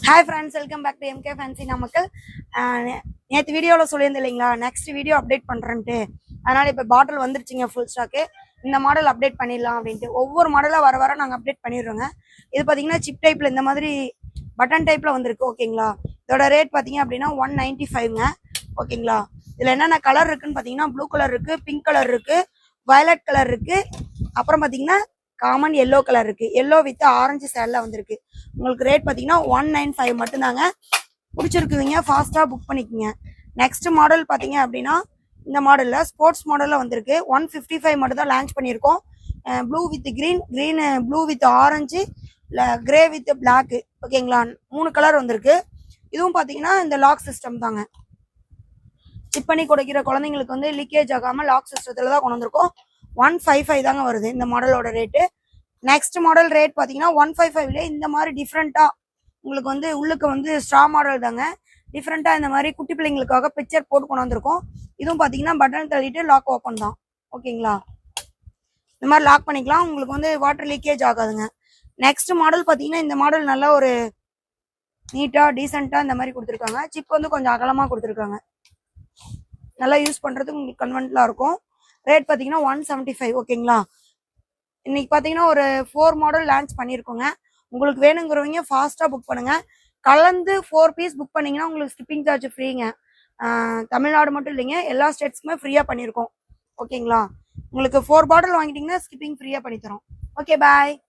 Hi friends, welcome back to MK fancy நமக்கள். நேற்று வீடியோவில் சொல்லியிருந்தேன் இல்லைங்களா, நெக்ஸ்ட் வீடியோ அப்டேட் பண்ணுறேன்ட்டு. அதனால் இப்போ பாட்டில் வந்துருச்சுங்க ஃபுல் ஸ்டாக்கு. இந்த மாடல் அப்டேட் பண்ணிடலாம் அப்படின்ட்டு ஒவ்வொரு மாடலாக வர வர நாங்கள் அப்டேட் பண்ணிடுறோங்க. இது பார்த்தீங்கன்னா சிப் டைப்பில் இந்த மாதிரி பட்டன் டைப்பில் வந்திருக்கு. ஓகேங்களா, இதோட ரேட் பார்த்தீங்க அப்படின்னா 195ங்க. ஓகேங்களா, இதில் என்னென்ன கலர் இருக்குன்னு பார்த்தீங்கன்னா ப்ளூ கலர் இருக்குது, பிங்க் கலர் இருக்குது, வயலட் கலர் இருக்குது, அப்புறம் பார்த்தீங்கன்னா காமன் எல்லோ கலர் இருக்கு. எல்லோ வித் ஆரஞ்சு சேல்ல வந்திருக்கு. உங்களுக்கு ரேட் பார்த்தீங்கன்னா 195 மட்டும்தாங்க. பிடிச்சிருக்குவீங்க ஃபாஸ்ட்டாக புக் பண்ணிக்கோங்க. நெக்ஸ்ட் மாடல் பார்த்தீங்க அப்படின்னா இந்த மாடலில் ஸ்போர்ட்ஸ் மாடலில் வந்திருக்கு. 155 மட்டும் தான் லான்ச் பண்ணியிருக்கோம். Blue with green, blue with orange, grey with block. ஓகேங்களா, 3 கலர் வந்திருக்கு. இதுவும் பார்த்தீங்கன்னா இந்த லாக் சிஸ்டம் தாங்க. சிப் பண்ணி கொடுக்கிற குழந்தைங்களுக்கு வந்து லீக்கேஜ் ஆகாமல் லாக் சிஸ்டத்தில் தான் கொண்டு வந்திருக்கோம். 155 தாங்க வருது இந்த மாடலோட ரேட்டு. நெக்ஸ்ட் மாடல் ரேட் பார்த்தீங்கன்னா 155ல இந்த மாதிரி டிஃப்ரெண்ட்டாக உங்களுக்கு வந்து உள்ளுக்கு வந்து ஸ்ட்ரா மாடல் தாங்க. டிஃப்ரெண்ட்டாக இந்த மாதிரி குட்டி பிள்ளைங்களுக்காக பிக்சர் போட்டு கொண்டு வந்திருக்கோம். இதுவும் பார்த்தீங்கன்னா பட்டன் தள்ளிட்டு லாக் ஓப்பன் தான். ஓகேங்களா, இந்த மாதிரி லாக் பண்ணிக்கலாம். உங்களுக்கு வந்து வாட்டர் லீக்கேஜ் ஆகாதுங்க. நெக்ஸ்ட் மாடல் பார்த்தீங்கன்னா இந்த மாடல் நல்லா ஒரு நீட்டாக டீசெண்டாக இந்த மாதிரி கொடுத்துருக்காங்க. சிப் வந்து கொஞ்சம் அகலமாக கொடுத்துருக்காங்க. நல்லா யூஸ் பண்ணுறதுக்கு உங்களுக்கு கன்வென்ட்லாம் இருக்கும். ரேட் பார்த்தீங்கன்னா 175. ஓகேங்களா, இன்னைக்கு பார்த்தீங்கன்னா ஒரு 4 மாடல் லான்ச் பண்ணியிருக்கோங்க. உங்களுக்கு வேணுங்கிறவங்க ஃபாஸ்ட்டாக புக் பண்ணுங்க. கலந்து 4 பீஸ் புக் பண்ணீங்கன்னா உங்களுக்கு ஸ்கிப்பிங் சார்ஜ் ஃப்ரீங்க. தமிழ்நாடு மட்டும் இல்லைங்க, எல்லா ஸ்டேட்ஸ்க்குமே ஃப்ரீயாக பண்ணியிருக்கோம். ஓகேங்களா, உங்களுக்கு 4 பாட்டில் வாங்கிட்டீங்கன்னா ஸ்கிப்பிங் ஃப்ரீயாக பண்ணித்தரோம். ஓகே, பாய்.